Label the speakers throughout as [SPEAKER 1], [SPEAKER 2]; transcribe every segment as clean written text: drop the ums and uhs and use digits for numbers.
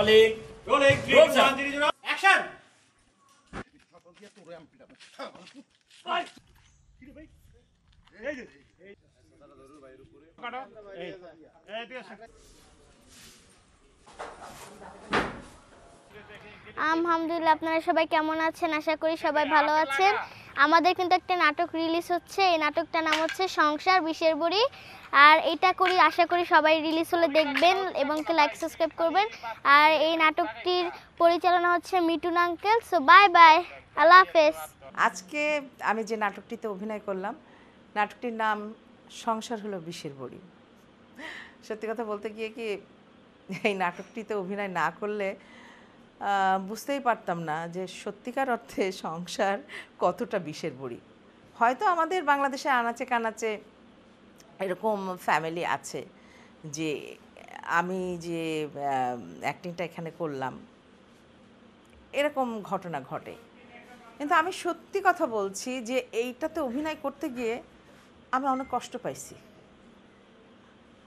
[SPEAKER 1] Rolling.
[SPEAKER 2] Rolling. 3,
[SPEAKER 1] Roll,
[SPEAKER 2] 2,
[SPEAKER 1] sir.
[SPEAKER 2] 1, 0, action!
[SPEAKER 3] আলহামদুলিল্লাহ, আপনারা সবাই কেমন আছেন? আশা করি সবাই ভালো আছেন। আমাদের কিন্তু একটা নাটক রিলিজ হচ্ছে, এই নাটকটার নাম হচ্ছে সংসার বিষের বড়ি। আর এটা করি আশা করি সবাই রিলিজ হলে দেখবেন এবং লাইক সাবস্ক্রাইব করবেন। আর এই নাটকটির পরিচালনা হচ্ছে Mithun uncle. So bye bye, আল্লাহ হাফেজ।
[SPEAKER 4] আজকে আমি যে নাটকটিতে অভিনয় করলাম, নাটকটির নাম সংসার হলো বিষের বড়ি। সত্যি কথা বলতে গিয়ে কি, এই নাটকটিতে অভিনয় না করলে বুঝতেই পারতাম না যে সত্যিকার অর্থে সংসার কতটা বিষের বড়ি। হয়তো আমাদের বাংলাদেশে আনাচে কানাচে এরকম ফ্যামিলি আছে যে আমি যে অ্যাক্টিংটা এখানে করলাম এরকম ঘটনা ঘটে, কিন্তু আমি সত্যি কথা বলছি যে এইটাতে অভিনয় করতে গিয়ে আমি অনেক কষ্ট পাইছি।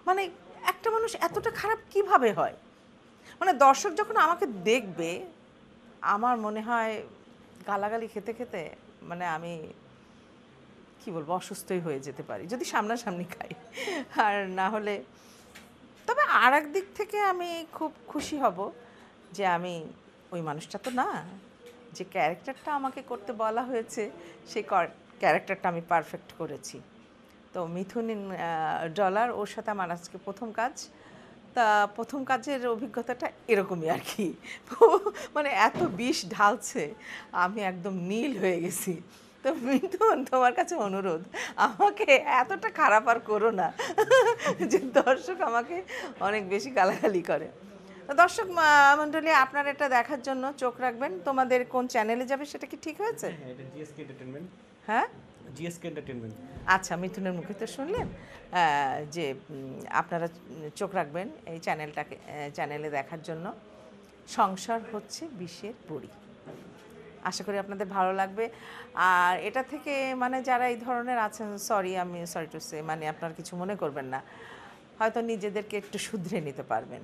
[SPEAKER 4] মানে একটা মানুষ এতটা খারাপ কিভাবে হয়, মানে দর্শক যখন আমাকে দেখবে আমার মনে হয় গালাগালি খেতে খেতে মানে আমি কি বলবো অসুস্থই হয়ে যেতে পারি যদি সামনাসামনি খাই, আর না হলে। তবে আর এক দিক থেকে আমি খুব খুশি হব যে আমি ওই মানুষটা তো না, যে ক্যারেক্টারটা আমাকে করতে বলা হয়েছে সেই ক্যারেক্টারটা আমি পারফেক্ট করেছি। তো মিথুন ডলার, ওর সাথে আমার আজকে প্রথম কাজ। তা প্রথম কাজের অভিজ্ঞতাটা এরকমই আর কি, মানে এত বিষ ঢালছে আমি একদম নীল হয়ে গেছি। তো মিথুন, তোমার কাছে অনুরোধ, আমাকে এতটা খারাপ আর করো না যে দর্শক আমাকে অনেক বেশি গালাগালি করে। দর্শক মণ্ডলী, আপনারা এটা দেখার জন্য চোখ রাখবেন। তোমাদের কোন চ্যানেলে যাবে সেটা কি ঠিক হয়েছে?
[SPEAKER 2] এটা জিএসকে এন্টারটেইনমেন্ট।
[SPEAKER 4] হ্যাঁ,
[SPEAKER 2] জিএসকে এন্টারটেইনমেন্ট।
[SPEAKER 4] আচ্ছা, মিথুনের মুখে তো শুনলেন যে আপনারা চোখ রাখবেন এই চ্যানেলে দেখার জন্য। সংসার হচ্ছে বিষের বড়ি। আশা করি আপনাদের ভালো লাগবে। আর এটা থেকে মানে যারা এই ধরনের আছেন, আমি সরি টু সে, মানে আপনারা কিছু মনে করবেন না, হয়তো নিজেদেরকে একটু শুধরে নিতে পারবেন।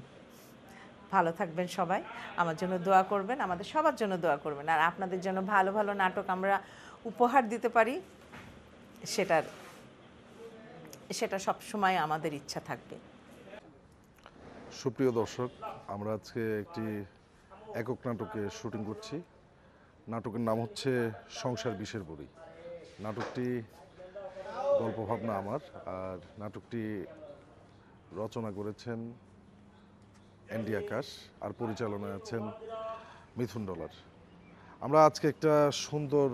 [SPEAKER 4] ভালো থাকবেন সবাই, আমার জন্য দোয়া করবেন, আমাদের সবার জন্য দোয়া করবেন। আর আপনাদের জন্য ভালো ভালো নাটক আমরা উপহার দিতে পারি, সেটা সবসময় আমাদের ইচ্ছা থাকবে।
[SPEAKER 5] সুপ্রিয় দর্শক, আমরা আজকে একটি একক নাটকে শুটিং করছি। নাটকের নাম হচ্ছে সংসার বিষের বড়ি। নাটকটি গল্প ভাবনা আমার, আর নাটকটি রচনা করেছেন এনডি আকাশ, আর পরিচালনায় আছেন মিথুন ডলার। আমরা আজকে একটা সুন্দর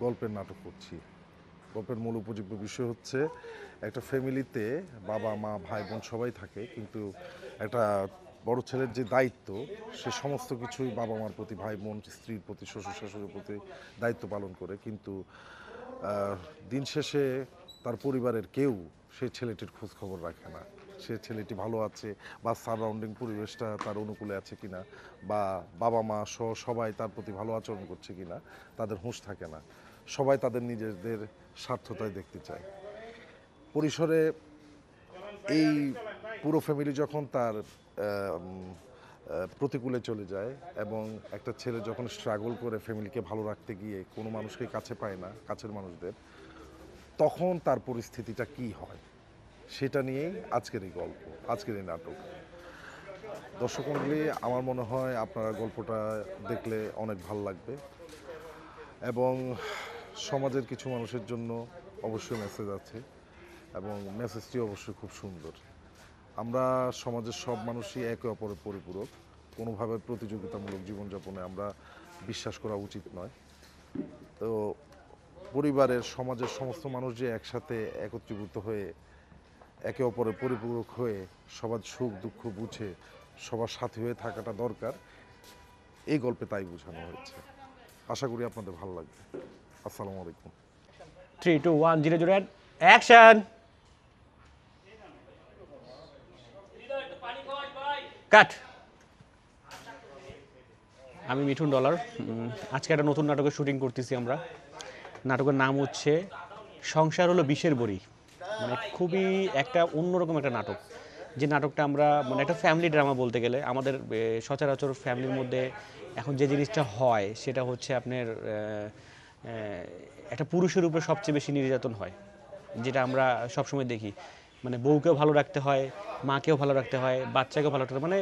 [SPEAKER 5] গল্পের নাটক করছি। গল্পের মূল উপজীব্য বিষয় হচ্ছে একটা ফ্যামিলিতে বাবা মা ভাই বোন সবাই থাকে, কিন্তু একটা বড় ছেলের যে দায়িত্ব, সে সমস্ত কিছুই বাবা মার প্রতি, ভাই বোন, স্ত্রীর প্রতি, শ্বশুর শাশুড়ির প্রতি দায়িত্ব পালন করে, কিন্তু দিন শেষে তার পরিবারের কেউ সেই ছেলেটির খোঁজ খবর রাখে না। সে ছেলেটি ভালো আছে বা সারাউন্ডিং পরিবেশটা তার অনুকূলে আছে কিনা, বা বাবা মা সহ সবাই তার প্রতি ভালো আচরণ করছে কিনা তাদের হুঁশ থাকে না। সবাই তাদের নিজেদের স্বার্থতায় দেখতে চায়। পরিসরে এই পুরো ফ্যামিলি যখন তার প্রতিকূলে চলে যায়, এবং একটা ছেলে যখন স্ট্রাগল করে ফ্যামিলিকে ভালো রাখতে গিয়ে কোনো মানুষকে কাছে পায় না, কাছের মানুষদের, তখন তার পরিস্থিতিটা কি হয় সেটা নিয়েই আজকের এই গল্প, আজকের এই নাটক। দর্শক মণ্ডলী, আমার মনে হয় আপনারা গল্পটা দেখলে অনেক ভালো লাগবে, এবং সমাজের কিছু মানুষের জন্য অবশ্যই মেসেজ আছে, এবং মেসেজটি অবশ্যই খুব সুন্দর। আমরা সমাজের সব মানুষই একে অপরের পরিপূরক, কোনোভাবে প্রতিযোগিতামূলক জীবনযাপনে আমরা বিশ্বাস করা উচিত নয়। তো পরিবারের, সমাজের সমস্ত মানুষ যে একসাথে একত্রীভূত হয়ে একে অপরের পরিপূরক হয়ে সবার সুখ দুঃখ বুঝে সবার সাথে হয়ে থাকাটা দরকার, এই গল্পে তাই বোঝানো হয়েছে। আশা করি আপনাদের ভালো লাগবে। আসসালামু আলাইকুম।
[SPEAKER 2] 3, 2, 1, 0, অ্যাকশন! কাট। আমি মিঠুন ডলার। আজকে একটা নতুন নাটকের শুটিং করতেছি আমরা। নাটকের নাম হচ্ছে সংসার হলো বিষের বড়ি। মানে খুবই একটা অন্যরকম একটা নাটক। যে নাটকটা আমরা মানে একটা ফ্যামিলি ড্রামা বলতে গেলে আমাদের সচরাচর ফ্যামিলির মধ্যে এখন যে জিনিসটা হয় সেটা হচ্ছে আপনার একটা পুরুষের উপরে সবচেয়ে বেশি নির্যাতন হয়, যেটা আমরা সবসময় দেখি। মানে বউকেও ভালো রাখতে হয়, মাকেও ভালো রাখতে হয়, বাচ্চাকেও ভালো রাখতে হয়, মানে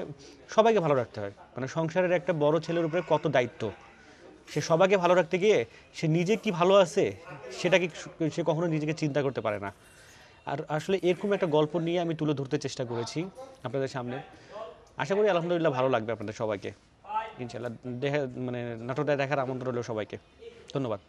[SPEAKER 2] সবাইকে ভালো রাখতে হয়। মানে সংসারের একটা বড় ছেলের উপরে কত দায়িত্ব, সে সবাইকে ভালো রাখতে গিয়ে সে নিজে কি ভালো আছে সেটাকে সে কখনো নিজেকে চিন্তা করতে পারে না। আর আসলে এরকম একটা গল্প নিয়ে আমি তুলে ধরতে চেষ্টা করেছি আপনাদের সামনে। আশা করি আলহামদুলিল্লাহ ভালো লাগবে আপনাদের সবাইকে। ইনশাল্লাহ মানে নাটকটা দেখার আমন্ত্রণ রইল সবাইকে। ধন্যবাদ।